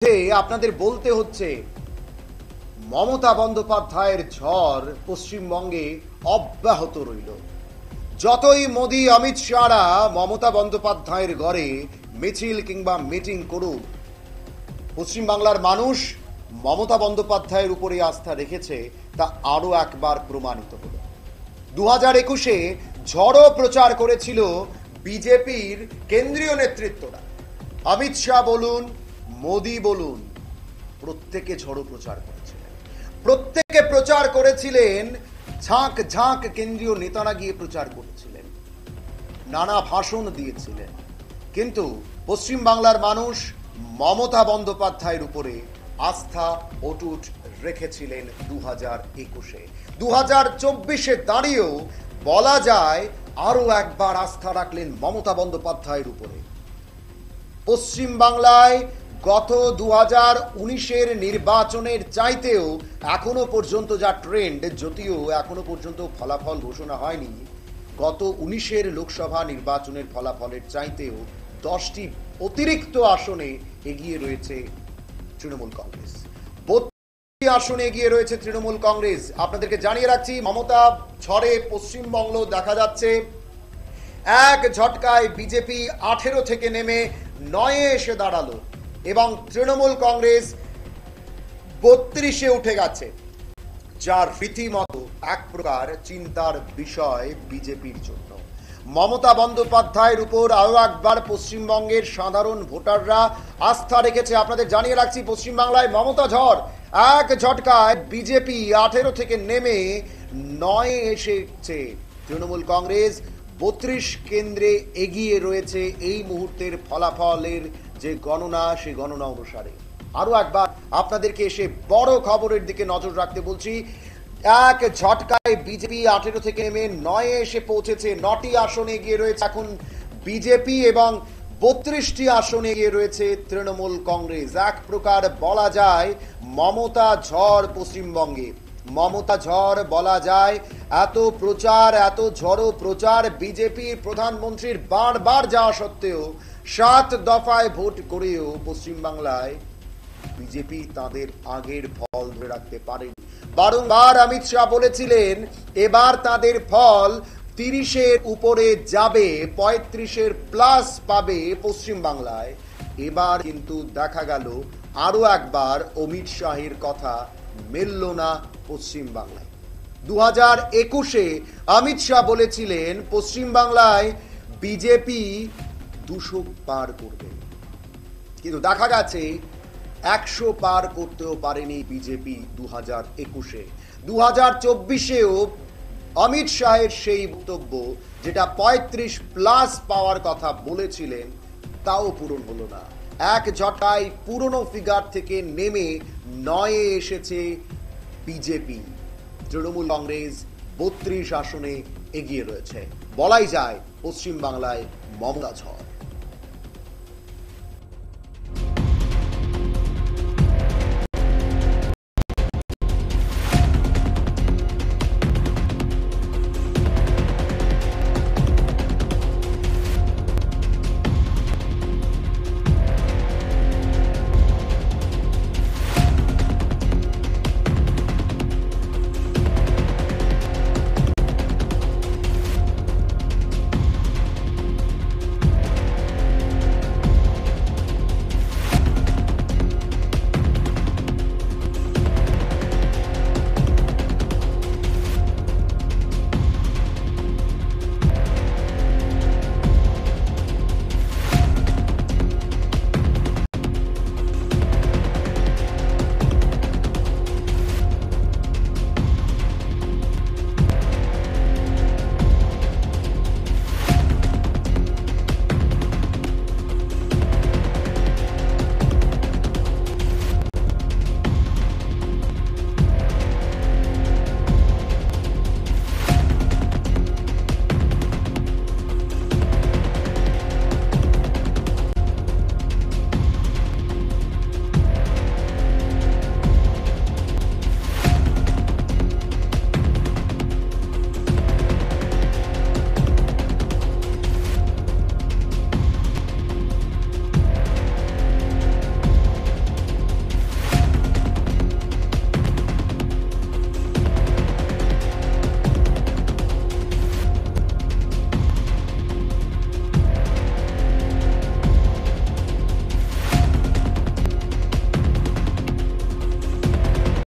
আপনাদের বলতে হচ্ছে মমতা বন্দ্যোপাধ্যায়ের ঝড় পশ্চিমবঙ্গে অব্যাহত রইল। যতই মোদি অমিত শাহরা মমতা বন্দ্যোপাধ্যায়ের গড়ে মিছিল কিংবা মিটিং করুক, পশ্চিমবাংলার মানুষ মমতা বন্দ্যোপাধ্যায়ের উপরে আস্থা রেখেছে, তা আরো একবার প্রমাণিত হল। 2021-এ ঝড়ো প্রচার করেছিল বিজেপির কেন্দ্রীয় নেতৃত্বরা। অমিত শাহ বলুন, মোদি বলুন, প্রত্যেকে ঝড়ো প্রচার করেছিলেন। প্রত্যেকে প্রচার করেছিলেন, ঝাঁক ঝাঁক কেন্দ্রীয় নেতারা গিয়ে প্রচার করেছিলেন, নানা ভাষণ দিয়েছিলেন। কিন্তু পশ্চিমবাংলার মানুষ মমতা বন্দ্যোপাধ্যায়ের উপরে আস্থা অটুট রেখেছিলেন 2021-এ। 2024-এ দাঁড়িয়েও বলা যায় আরো একবার আস্থা রাখলেন মমতা বন্দ্যোপাধ্যায়ের উপরে। পশ্চিমবাংলায় গত 2019-এর নির্বাচনের চাইতেও এখনো পর্যন্ত যা ট্রেন্ড, যদিও এখনো পর্যন্ত ফলাফল ঘোষণা হয়নি, গত 19-এর লোকসভা নির্বাচনের ফলাফলের চাইতেও 10টি অতিরিক্ত আসনে এগিয়ে রয়েছে তৃণমূল কংগ্রেস। 32টি আসনে এগিয়ে রয়েছে তৃণমূল কংগ্রেস। আপনাদেরকে জানিয়ে রাখছি, মমতা ঝড়ে পশ্চিমবঙ্গ দেখা যাচ্ছে এক ঝটকায় বিজেপি 18 থেকে নেমে 9-এ এসে দাঁড়ালো এবং তৃণমূল কংগ্রেস 32-এ উঠে গেছে, যার রীতিমতো এক প্রকার চিন্তার বিষয় বিজেপির জন্য। মমতা বন্দ্যোপাধ্যায়ের উপর আরো একবার পশ্চিমবঙ্গের সাধারণ ভোটাররা আস্থা রেখেছে। আপনাদের জানিয়ে রাখছি, পশ্চিমবাংলায় মমতা ঝড় এক ঝটকায় বিজেপি 18 থেকে নেমে 9-এ এসেছে। তৃণমূল কংগ্রেস 32 কেন্দ্রে এগিয়ে রয়েছে এই মুহূর্তের ফলাফলের যে গণনা, সেই গণনা অনুসারে। আরো একবার আপনাদেরকে এসে বড় খবরের দিকে নজর রাখতে বলছি। এক ঝটকায় বিজেপি 18 থেকে নেমে 9-এ এসে পৌঁছেছে। 9টি আসনে এগিয়ে রয়েছে এখন বিজেপি এবং 32টি আসনে এগিয়ে রয়েছে তৃণমূল কংগ্রেস। এক প্রকার বলা যায় মমতা ঝড় পশ্চিমবঙ্গে। মমতা ঝড় বলা যায়। এত প্রচার, এত ঝড়ো প্রচার বিজেপির প্রধানমন্ত্রীর বারবার যাওয়া সত্ত্বেও, 7 দফায় ভোট করেও পশ্চিমবাংলায় বিজেপি তাদের আগের ফল ধরে রাখতে পারেনি। বারংবার অমিত শাহ বলেছিলেন এবার তাদের ফল 30-এর উপরে যাবে, 35-এর প্লাস পাবে পশ্চিমবাংলায়। এবার কিন্তু দেখা গেল আরো একবার অমিত শাহের কথা মিলল না পশ্চিমবাংলায়। 2021-এ অমিত শাহ বলেছিলেন পশ্চিমবাংলায় বিজেপি 200 পার করবে, কিন্তু দেখা গেছে 100 পার করতেও পারেনি বিজেপি 2021-এ। 2024-এও অমিত শাহের সেই বক্তব্য, যেটা 35 প্লাস পাওয়ার কথা বলেছিলেন, তাও পূরণ হলো না। এক ঝটকায় পুরনো ফিগার থেকে নেমে 9-এ এসেছে বিজেপি। তৃণমূল কংগ্রেস 32 আসনে এগিয়ে রয়েছে। বলাই যায় পশ্চিমবাংলায় মমতা ঝড়।